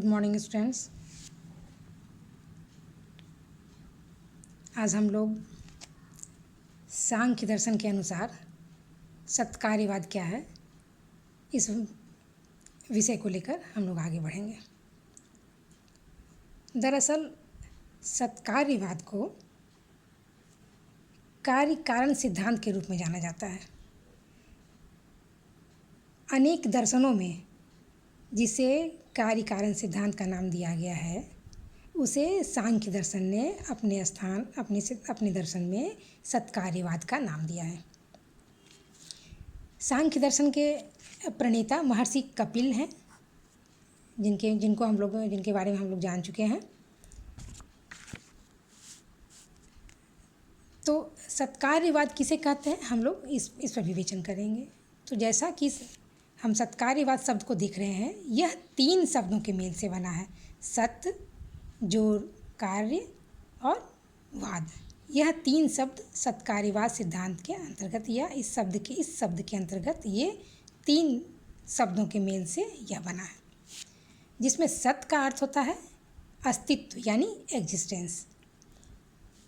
Good morning students. आज हम लोग सांख्य दर्शन के अनुसार सत्कार्यवाद क्या है इस विषय को लेकर हम लोग आगे बढ़ेंगे। दरअसल सत्कार्यवाद को कार्य कारण सिद्धांत के रूप में जाना जाता है। अनेक दर्शनों में जिसे कार्य कारण सिद्धांत का नाम दिया गया है उसे सांख्य दर्शन ने अपने दर्शन में सत्कार्यवाद का नाम दिया है। सांख्य दर्शन के प्रणेता महर्षि कपिल हैं, जिनके बारे में हम लोग जान चुके हैं। तो सत्कार्यवाद किसे कहते हैं हम लोग इस पर विवेचन करेंगे। तो जैसा कि हम सत्कार्यवाद शब्द को देख रहे हैं, यह 3 शब्दों के मेल से बना है। सत्य, जो कार्य और वाद, यह 3 शब्द सत्कार्यवाद सिद्धांत के अंतर्गत या इस शब्द के अंतर्गत ये 3 शब्दों के मेल से यह बना है, जिसमें सत्य का अर्थ होता है अस्तित्व यानी एग्जिस्टेंस,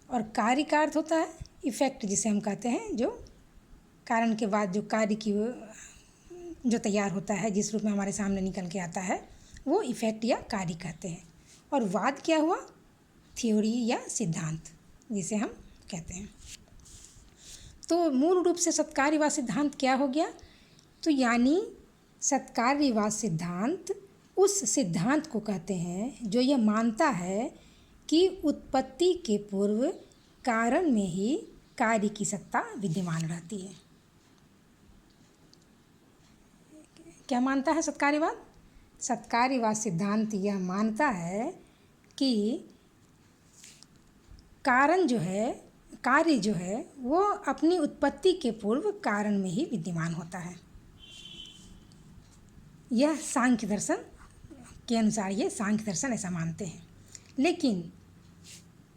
और कार्य का अर्थ होता है इफेक्ट, जिसे हम कहते हैं जो कारण के बाद जो कार्य की जो तैयार होता है, जिस रूप में हमारे सामने निकल के आता है वो इफेक्ट या कार्य कहते हैं। और वाद क्या हुआ? थ्योरी या सिद्धांत जिसे हम कहते हैं। तो मूल रूप से सत्कार्यवाद सिद्धांत क्या हो गया? तो यानी सत्कार्यवाद सिद्धांत उस सिद्धांत को कहते हैं जो यह मानता है कि उत्पत्ति के पूर्व कारण में ही कार्य की सत्ता विद्यमान रहती है। क्या मानता है सत्कार्यवाद? सत्कार्यवाद सिद्धांत यह मानता है कि कार्य जो है वो अपनी उत्पत्ति के पूर्व कारण में ही विद्यमान होता है। यह सांख्य दर्शन के अनुसार ये सांख्य दर्शन ऐसा मानते हैं। लेकिन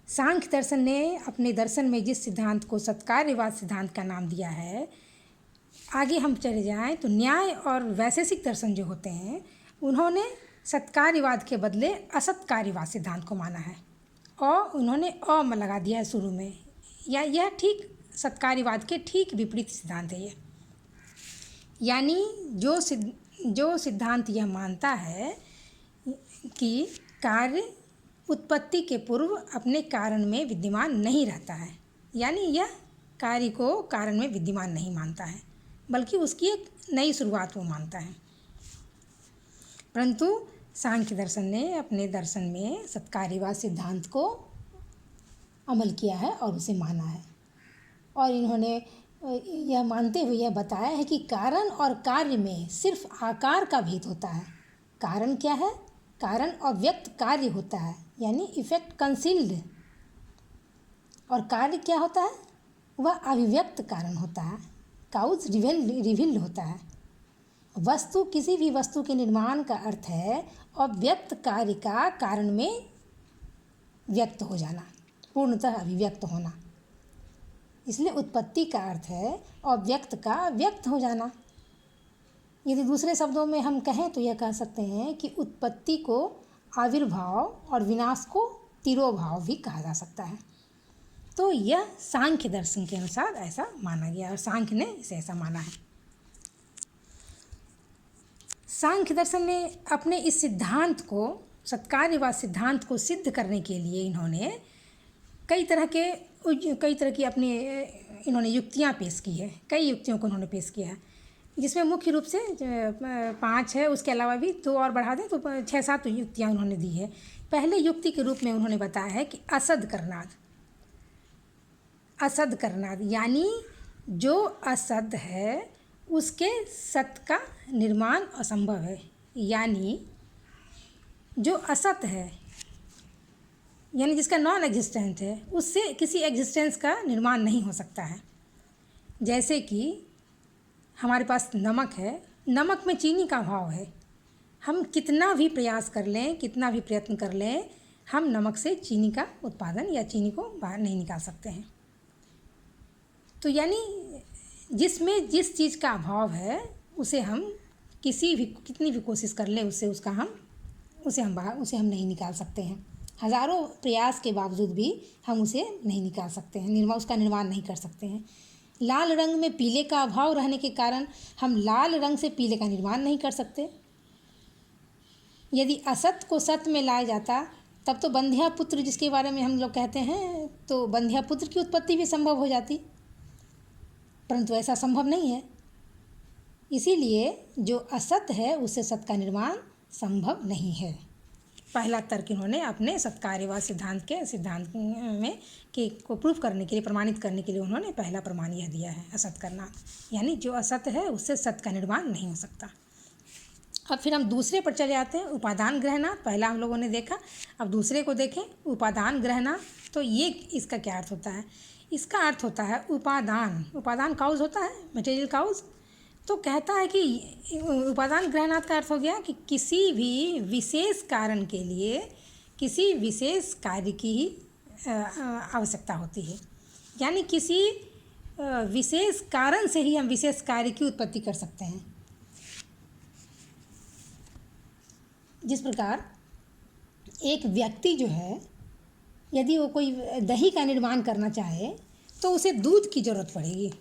सांख्य दर्शन ने अपने दर्शन में जिस सिद्धांत को सत्कार्यवाद सिद्धांत का नाम दिया है, आगे हम चले जाएं तो न्याय और वैशेषिक दर्शन जो होते हैं उन्होंने सत्कार्यवाद के बदले असत्कार्यवाद सिद्धांत को माना है, और उन्होंने लगा दिया है शुरू में। या यह ठीक सत्कार्यवाद के ठीक विपरीत सिद्धांत है ये। यानी जो सिद्धांत यह मानता है कि कार्य उत्पत्ति के पूर्व अपने कारण में विद्यमान नहीं रहता है, यानी यह कार्य को कारण में विद्यमान नहीं मानता है, बल्कि उसकी एक नई शुरुआत वो मानता है। परंतु सांख्य दर्शन ने अपने दर्शन में सत्कार्यवाद सिद्धांत को अमल किया है और उसे माना है, और इन्होंने यह मानते हुए यह बताया है कि कारण और कार्य में सिर्फ आकार का भेद होता है। कारण क्या है? कारण अव्यक्त कार्य होता है, यानी इफेक्ट कंसील्ड, और कार्य क्या होता है? वह अभिव्यक्त कारण होता है, काउज रिवील्ड होता है। किसी भी वस्तु के निर्माण का अर्थ है अव्यक्त कार्य का कारण में व्यक्त हो जाना, पूर्णतः अभिव्यक्त होना। इसलिए उत्पत्ति का अर्थ है अव्यक्त का व्यक्त हो जाना। यदि दूसरे शब्दों में हम कहें तो यह कह सकते हैं कि उत्पत्ति को आविर्भाव और विनाश को तिरोभाव भी कहा जा सकता है। तो यह सांख्य दर्शन के अनुसार ऐसा माना गया, और सांख्य ने इसे ऐसा माना है। सांख्य दर्शन ने अपने इस सिद्धांत को, सत्कार्यवाद सिद्धांत को सिद्ध करने के लिए इन्होंने कई तरह की अपनी इन्होंने युक्तियाँ पेश की है। कई युक्तियों को उन्होंने पेश किया है, जिसमें मुख्य रूप से 5 है, उसके अलावा भी 2 और बढ़ा दें तो 6-7 युक्तियाँ उन्होंने दी है। पहले युक्ति के रूप में उन्होंने बताया है कि असद करनाद यानी जो असद है उसके सत का निर्माण असंभव है। यानी जो असत है, यानी जिसका नॉन एग्जिस्टेंट है, उससे किसी एग्जिस्टेंस का निर्माण नहीं हो सकता है। जैसे कि हमारे पास नमक है, नमक में चीनी का अभाव है। हम कितना भी प्रयास कर लें, कितना भी प्रयत्न कर लें, हम नमक से चीनी का उत्पादन या चीनी को बाहर नहीं निकाल सकते हैं। तो यानी जिसमें जिस चीज़ का अभाव है उसे हम कितनी भी कोशिश कर लें, उससे उसका हम उसे हम नहीं निकाल सकते हैं। हज़ारों प्रयास के बावजूद भी हम उसे नहीं निकाल सकते हैं, उसका निर्माण नहीं कर सकते हैं। लाल रंग में पीले का अभाव रहने के कारण हम लाल रंग से पीले का निर्माण नहीं कर सकते। यदि असत को सत में लाया जाता तब तो बंध्या पुत्र जिसके बारे में हम लोग कहते हैं, तो बंध्या पुत्र की उत्पत्ति भी संभव हो जाती, परंतु ऐसा संभव नहीं है। इसीलिए जो असत है उससे सत का निर्माण संभव नहीं है। पहला तर्क इन्होंने अपने सत्कार्यवाद सिद्धांत में कि को प्रूफ करने के लिए, प्रमाणित करने के लिए उन्होंने पहला प्रमाण यह दिया है, असत करना, यानी जो असत है उससे सत का निर्माण नहीं हो सकता। अब फिर हम दूसरे पर चले आते हैं, उपादान ग्रहणात। पहला हम लोगों ने देखा, अब दूसरे को देखें, उपादान ग्रहणात। तो ये इसका क्या अर्थ होता है? इसका अर्थ होता है उपादान काउज होता है, मटेरियल काउज। तो कहता है कि उपादान ग्रहणात का अर्थ हो गया कि किसी भी विशेष कारण के लिए किसी विशेष कार्य की ही आवश्यकता होती है, यानी किसी विशेष कारण से ही हम विशेष कार्य की उत्पत्ति कर सकते हैं। जिस प्रकार एक व्यक्ति जो है, यदि वो कोई दही का निर्माण करना चाहे तो उसे दूध की ज़रूरत पड़ेगी।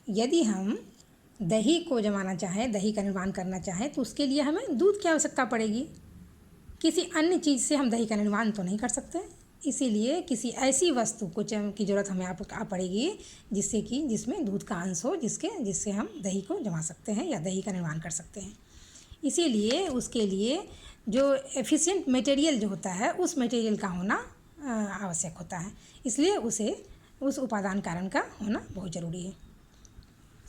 यदि हम दही को जमाना चाहें, दही का निर्माण करना चाहें, तो उसके लिए हमें दूध की आवश्यकता पड़ेगी। किसी अन्य चीज़ से हम दही का निर्माण तो नहीं कर सकते। इसीलिए किसी ऐसी वस्तु को की ज़रूरत हमें आ पड़ेगी जिसमें दूध का अंश हो, जिससे हम दही को जमा सकते हैं या दही का निर्माण कर सकते हैं। इसीलिए उसके लिए जो एफिशिएंट मटेरियल जो होता है, उस मटेरियल का होना आवश्यक होता है। इसलिए उस उपादान कारण का होना बहुत ज़रूरी है।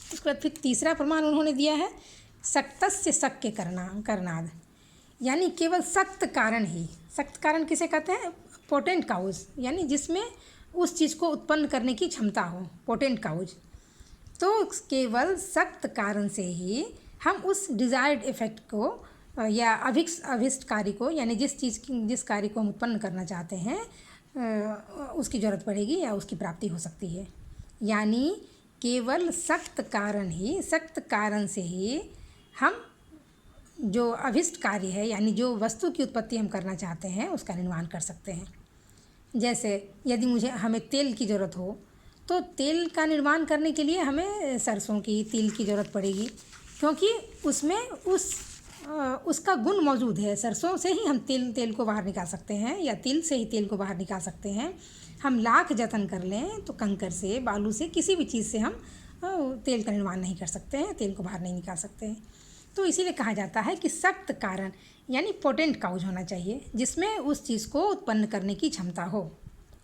उसके बाद फिर तीसरा प्रमाण उन्होंने दिया है, सक्तस्य शक्य करनाद, यानी केवल सक्त कारण ही। सक्त कारण किसे कहते हैं? पोटेंट काउज, यानी जिसमें उस चीज़ को उत्पन्न करने की क्षमता हो, पोटेंट काउज। तो केवल सक्त कारण से ही हम उस डिज़ायर्ड इफेक्ट को या अभिष्ट कार्य को, यानी जिस कार्य को हम उत्पन्न करना चाहते हैं, उसकी ज़रूरत पड़ेगी या उसकी प्राप्ति हो सकती है। यानी केवल सक्त कारण से ही हम जो अभिष्ट कार्य है, यानी जो वस्तु की उत्पत्ति हम करना चाहते हैं, उसका निर्माण कर सकते हैं। जैसे यदि हमें तेल की ज़रूरत हो, तो तेल का निर्माण करने के लिए हमें सरसों की, तिल की ज़रूरत पड़ेगी, क्योंकि उसमें उसका गुण मौजूद है। सरसों से ही हम तेल को बाहर निकाल सकते हैं, या तिल से ही तेल को बाहर निकाल सकते हैं। हम लाख जतन कर लें तो कंकर से, बालू से, किसी भी चीज़ से हम तेल का निर्माण नहीं कर सकते हैं, तेल को बाहर नहीं निकाल सकते हैं। तो इसीलिए कहा जाता है कि सक्त कारण यानी पोटेंट काउज होना चाहिए, जिसमें उस चीज़ को उत्पन्न करने की क्षमता हो।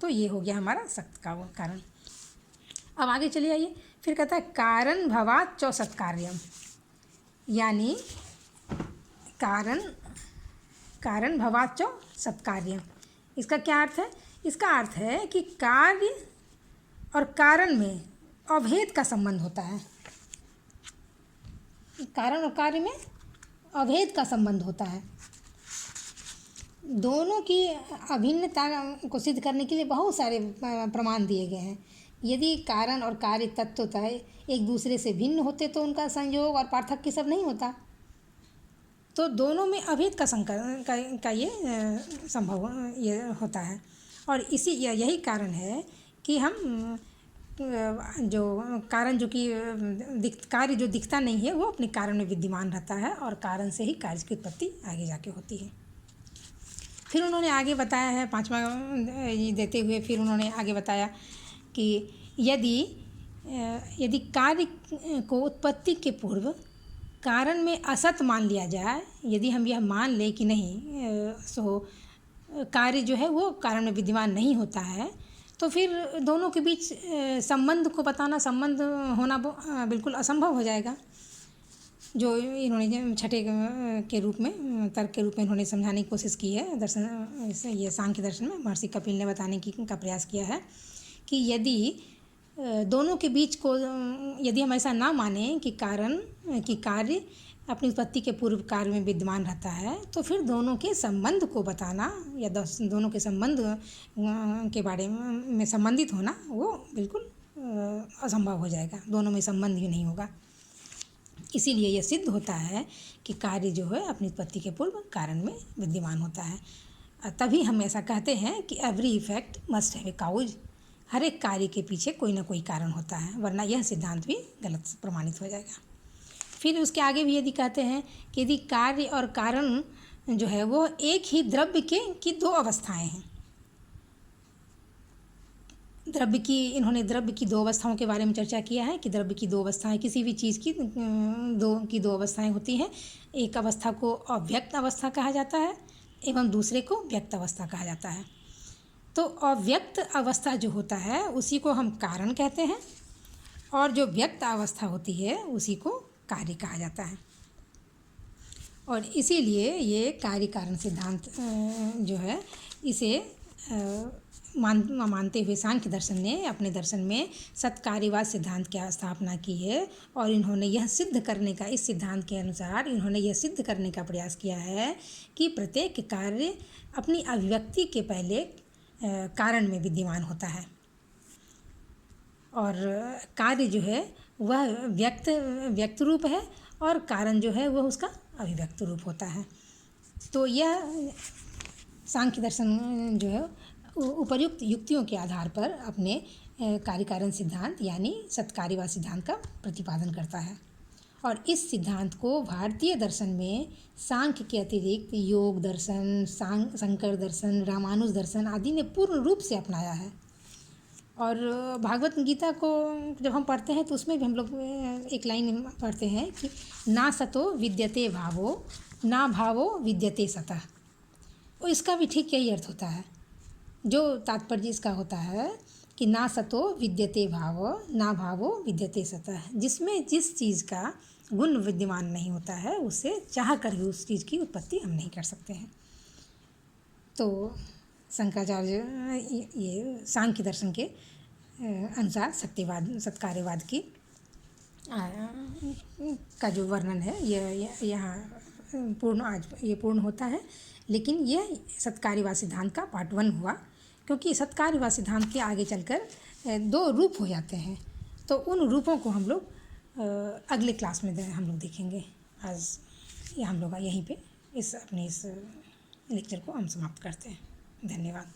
तो ये हो गया हमारा सक्त कारण। अब आगे चलिए आइए, फिर कहता है कारण भवात् च सत्कार्यम, यानी कारण भवात् च सत्कार्यम। इसका क्या अर्थ है? इसका अर्थ है कि कार्य और कारण में अभेद का संबंध होता है। कारण और कार्य में अभेद का संबंध होता है। दोनों की अभिन्नता को सिद्ध करने के लिए बहुत सारे प्रमाण दिए गए हैं। यदि कारण और कार्य तत्वतः एक दूसरे से भिन्न होते तो उनका संयोग और पार्थक्य सब नहीं होता। तो दोनों में अभेद का ये संभव ये होता है, और यही कारण है कि हम जो कारण कार्य जो दिखता नहीं है, वो अपने कारण में विद्यमान रहता है, और कारण से ही कार्य की उत्पत्ति आगे जाके होती है। फिर उन्होंने आगे बताया है, पांचवा देते हुए फिर उन्होंने आगे बताया कि यदि कार्य को उत्पत्ति के पूर्व कारण में असत मान लिया जाए, यदि हम यह मान लें कि नहीं सो कार्य जो है वो कारण में विद्यमान नहीं होता है, तो फिर दोनों के बीच संबंध होना बिल्कुल असंभव हो जाएगा। जो इन्होंने छठे के रूप में, तर्क के रूप में इन्होंने समझाने की कोशिश की है ये सांख्य दर्शन में महर्षि कपिल ने बताने का प्रयास किया है कि यदि दोनों के बीच को, यदि हम ऐसा ना माने कि कार्य अपनी उत्पत्ति के पूर्व कार्य में विद्यमान रहता है, तो फिर दोनों के संबंध को बताना या दोनों के संबंध के बारे में संबंधित होना वो बिल्कुल असंभव हो जाएगा। दोनों में संबंध ही नहीं होगा। इसीलिए यह सिद्ध होता है कि कार्य जो है अपनी उत्पत्ति के पूर्व कारण में विद्यमान होता है। तभी हम ऐसा कहते हैं कि every effect must have a cause. हर एक कार्य के पीछे कोई ना कोई कारण होता है, वरना यह सिद्धांत भी गलत प्रमाणित हो जाएगा। फिर उसके आगे भी यदि कहते हैं कि यदि कार्य और कारण जो है वो एक ही द्रव्य की दो अवस्थाएं हैं। इन्होंने द्रव्य की दो अवस्थाओं के बारे में चर्चा किया है कि द्रव्य की दो अवस्थाएं, किसी भी चीज़ की दो अवस्थाएं होती हैं। एक अवस्था को अव्यक्त अवस्था कहा जाता है एवं दूसरे को व्यक्त अवस्था कहा जाता है। तो अव्यक्त अवस्था जो होता है उसी को हम कारण कहते हैं, और जो व्यक्त अवस्था होती है उसी को कार्य कहा जाता है। और इसीलिए ये कार्य कारण सिद्धांत जो है इसे मानते हुए सांख्य दर्शन ने अपने दर्शन में सत्कार्यवाद सिद्धांत की स्थापना की है। और इन्होंने यह सिद्ध करने का, इस सिद्धांत के अनुसार इन्होंने यह सिद्ध करने का प्रयास किया है कि प्रत्येक कार्य अपनी अभिव्यक्ति के पहले कारण में विद्यमान होता है, और कार्य जो है वह व्यक्त रूप है और कारण जो है वह उसका अभिव्यक्त रूप होता है। तो यह सांख्य दर्शन जो है उपर्युक्त युक्तियों के आधार पर अपने कार्य कारण सिद्धांत यानी सत्कार्यवाद सिद्धांत का प्रतिपादन करता है। और इस सिद्धांत को भारतीय दर्शन में सांख्य के अतिरिक्त योग दर्शन, शंकर दर्शन, रामानुज दर्शन आदि ने पूर्ण रूप से अपनाया है। और भागवत गीता को जब हम पढ़ते हैं तो उसमें भी हम लोग एक लाइन पढ़ते हैं कि ना सतो विद्यते भावो, ना भावो विद्यते सतः। और इसका भी ठीक यही अर्थ होता है। जो तात्पर्य इसका होता है कि ना सतो विद्यते भावो, ना भावो विद्यते सतः। जिसमें जिस चीज़ का गुण विद्यमान नहीं होता है उससे चाह कर भी उस चीज़ की उत्पत्ति हम नहीं कर सकते हैं। तो शंकराचार्य ये सांख्य दर्शन के अनुसार सत्कार्यवाद की का जो वर्णन है यह यहाँ पूर्ण होता है। लेकिन यह सत्कार्यवाद सिद्धांत का पार्ट 1 हुआ, क्योंकि सत्कार्यवाद सिद्धांत के आगे चलकर 2 रूप हो जाते हैं। तो उन रूपों को हम लोग अगले क्लास में हम लोग देखेंगे। आज ये हम लोग यहीं पे इस लेक्चर को हम समाप्त करते हैं। धन्यवाद।